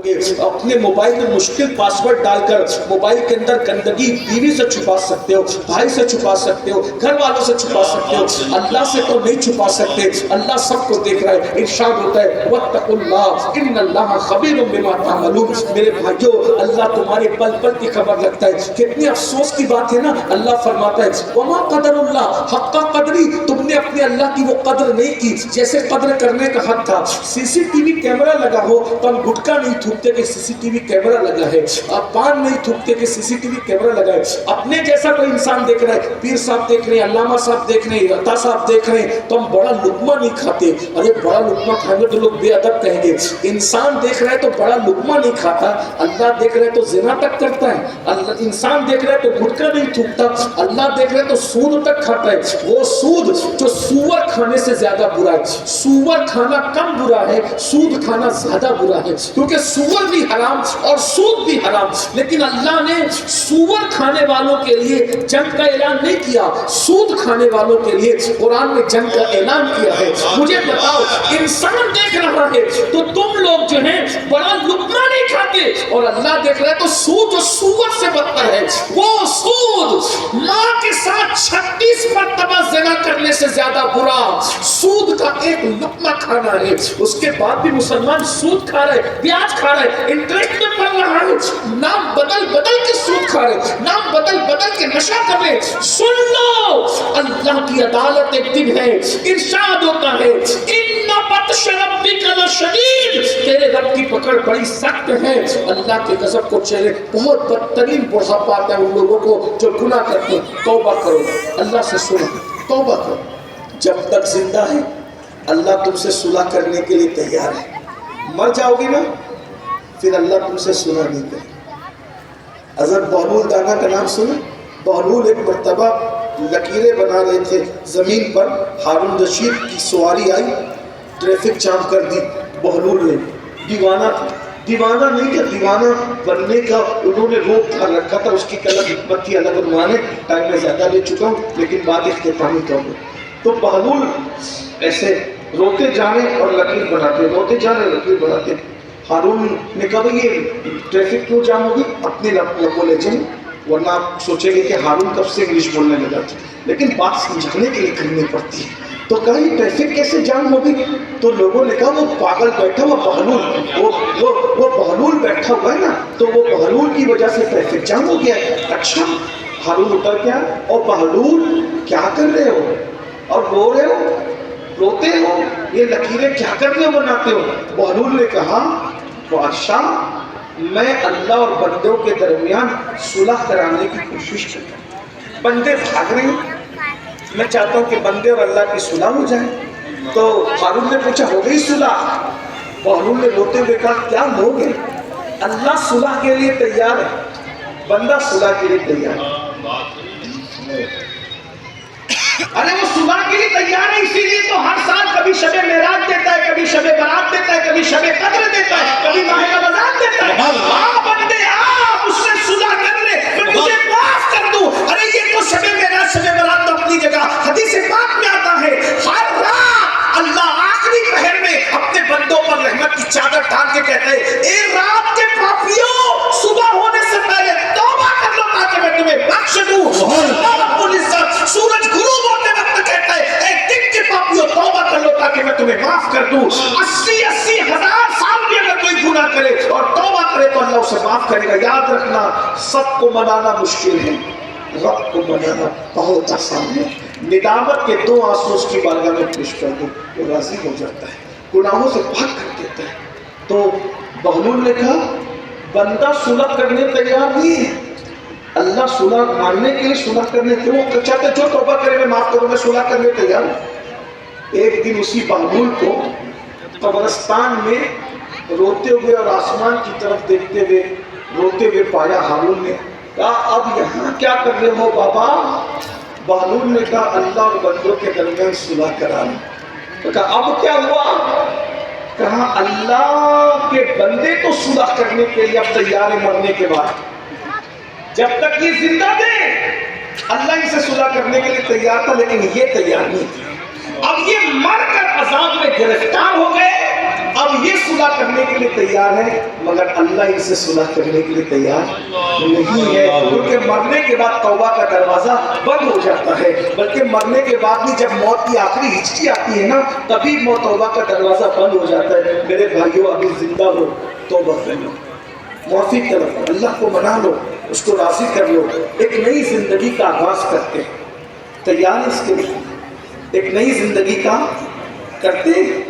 گے. اپنے موبائل میں مشکل پاسورڈ ڈال کر موبائل کے اندر گندگی بیوی سے چھپا سکتے ہو, بھائی سے چھپا سکتے ہو, گھر والوں سے چھپا سکتے ہو, اللہ سے تو نہیں چھپا سکتے. اللہ سب کو دیکھ رہا ہے. ارشاد ہوتا ہے واتقوا اللہ ان اللہ خبیر بما تعملون. میرے بھائیو, اللہ تمہارے پل پل کی خبر رکھتا ہے. کتنی افسوس کی بات ہے نا, اللہ فرماتا ہے وما قدر اللہ حق قدری, تم نے اپنے اللہ کی وہ قدر نہیں کی جیسے قدر کرنے کا حق تھا. سی سی ٹی وی کیمرہ لگا ہو تو ہم گٹکا نہیں تھوکتے کہ سی سی ٹی وی کیمرہ لگا ہے, آپ پان نہیں تھوکتے کہ سی سی ٹی وی کیمرہ لگا ہے. اپنے جیسا کوئی انسان دیکھ رہا ہے, پیر صاحب دیکھ رہے ہیں, علامہ صاحب دیکھ رہے ہیں, عطا صاحب دیکھ رہے ہیں, تو ہم بڑا لقمہ نہیں کھاتے. ارے بڑا لقمہ کھائیں گے تو لوگ بے ادب کہیں گے. انسان دیکھ رہا ہے تو بڑا لقمہ نہیں کھاتا, اللہ دیکھ رہا ہے تو زنا تک کرتا ہے. اللہ انسان دیکھ رہا ہے تو گٹکا نہیں تھوکتا, اللہ دیکھ رہا ہے تو سود تک کھاتا ہے. وہ سود جو سور کھانے سے زیادہ برا ہے. سور کھانا کم برا ہے, سود کھانا زیادہ برا ہے, کیونکہ سور بھی حرام اور سود بھی حرام. لیکن اللہ نے سور کھانے والوں کے لیے جنگ کا اعلان نہیں کیا, سود کھانے والوں کے لیے قرآن میں جنگ کا اعلان کیا ہے. مجھے بتاؤ, انسان دیکھ رہا ہے تو تم لوگ جو ہیں بڑا لقمہ نہیں کھاتے, اور اللہ دیکھ رہا ہے تو سود جو سور سے بدتر ہے. وہ سود ماں کے ساتھ 36 مرتبہ زنا کرنے سے زیادہ برا سود کا ایک لقمہ کھانا ہے. اس کے بعد بھی مسلمان سود کھا رہے, بیاج کھا رہے, انٹرسٹ میں پڑ رہا ہے, نام بدل بدل کے سود کھا رہے, نام بدل بدل کے نشہ کر رہے. سن لو, اللہ کی عدالت ایک دن ہے. ارشاد ہوتا ہے ان بطش ربک لشدید, تیرے رب کی پکڑ بڑی سخت ہے. اللہ کے غضب کو چہرے بہت بدترین بڑھاپا آتا ہے ان لوگوں کو جو گناہ کرتے ہیں. توبہ کرو, اللہ سے سنو, توبہ کرو. جب تک زندہ ہے اللہ تم سے صلح کرنے کے لیے تیار ہے. مر جاؤ گی نا پھر اللہ تم سے صلح نہیں کرے. حضرت بہلول دانا کا نام سنا؟ بہلول ایک مرتبہ لکیریں بنا رہے تھے زمین پر, ہارون رشید کی سواری آئی, ٹریفک جام کر دی. بہلول نے دیوانہ تھا, دیوانہ نہیں تھا, دیوانہ بننے کا انہوں نے روک تھا رکھا تھا. اس کی کلب حکمت تھی, الگ عنوان ہے, ٹائم میں زیادہ لے چکا ہوں لیکن بات اختتامی کروں. تو بہلول ایسے روتے جانے اور لکیر بناتے, روتے جانے لکیر بناتے. ہارون نے کہا یہ ٹریفک کیوں جام ہوگی, اپنے لبوں لے جائیں, ورنہ آپ سوچیں گے کہ ہارون کب سے انگلش بولنے لگا تھا. لیکن بات سمجھانے کے لیے کرنی پڑتی ہے. تو کہا یہ ٹریفک کیسے جام ہوگی؟ تو لوگوں نے کہا وہ پاگل بیٹھا ہوا بہلول, وہ بہلول بیٹھا ہوا ہے نا, تو وہ بہلول کی وجہ سے ٹریفک جام ہو گیا ہے. اچھا, ہارون اتر گیا, اور بہلول کیا کر رہے ہو اور رو رہے ہو, روتے ہو, یہ لکیریں کیا کر رہے ہو, بناتے ہو؟ بہلول نے کہا بادشاہ میں اللہ اور بندوں کے درمیان صلح کرانے کی کوشش کرتا ہوں. بندے بھاگ رہے ہیں, میں چاہتا ہوں کہ بندے اور اللہ کی صلح ہو جائے. تو ہارون نے پوچھا ہو گئی صلح؟ بہلول نے روتے ہوئے کہا کیا لوگ ہیں, اللہ صلح کے لیے تیار ہے, بندہ صلح کے لیے تیار ہے. ارے وہ صلح کے لیے تیار ہے, اسی لیے تو ہر سال کبھی شب معراج دیتا ہے, کبھی شب برات دیتا ہے, کبھی شب قدر دیتا ہے, کبھی ماہ رمضان دیتا ہے. بندے آپ اس سے صلح کر لے, میں تجھے معاف کر دوں. ارے یہ تو شب معراج شب برات تو اپنی جگہ, حدیث پاک میں آتا ہے ہر رات اللہ آخری پہر میں اپنے بندوں پر رحمت کی چادر ڈال کے کہتا ہے اے رات کے پاپیوں, صبح ہونے سے پہلے توبہ کر لو تاکہ میں تمہیں بخش دوں. رب العزت سورج غروب ہوتے وقت کہتا ہے اے دن کے پاپیوں توبہ کر لو تاکہ میں تمہیں معاف کر دوں. 80 ہزار سال بھی اگر کوئی گناہ کرے اور توبہ کرے تو اللہ اسے معاف کرے گا. یاد رکھنا, سب کو منانا مشکل ہے, رب کو منانا بہت آسان ہے. ندامت کے 2 آنسو اس کی بارگاہ میں پیش کر دو, وہ راضی ہو جاتا ہے, گناہوں سے پاک کر دیتا ہے. تو بہلول نے کہا بندہ صلح کرنے تیار نہیں ہے, اللہ صلح ماننے کے لیے صلح کرنے کے وہ چاہتے جو توبہ کرے میں معاف کروں, میں صلح کرنے تیار ہوں. ایک دن اسی بہلول کو قبرستان میں روتے ہوئے اور آسمان کی طرف دیکھتے ہوئے روتے ہوئے پایا. ہارون نے کہا اب یہاں کیا کر رہے ہو بابا؟ بہلول نے کہا اللہ اور بندوں کے درمیان صلح کرانا. کہا اب کیا ہوا؟ کہا اللہ کے بندے تو صلح کرنے کے لیے اب تیار ہے مرنے کے بعد, جب تک یہ زندہ تھے اللہ ان سے صلح کرنے کے لیے تیار تھا, لیکن یہ تیار نہیں تھا. اب یہ مر کر عذاب میں گرفتار ہو گئے, اب یہ صلح کرنے کے لیے تیار ہے، مگر اللہ ان سے صلح کرنے کے لیے تیار نہیں ہے، کیونکہ مرنے کے بعد توبہ کا دروازہ بند ہو جاتا ہے، بلکہ مرنے کے بعد بھی جب موت کی آخری ہچکی آتی ہے نا، تبھی توبہ کا دروازہ بند ہو جاتا ہے۔ میرے بھائیوں، ابھی زندہ ہو، توبہ کر لو، معافی کرو، اللہ کو منا لو، اس کو راضی کر لو، ایک نئی زندگی کا آغاز کرتے ہیں۔ تیار اس کے لیے ایک نئی زندگی کا کرتے ہیں؟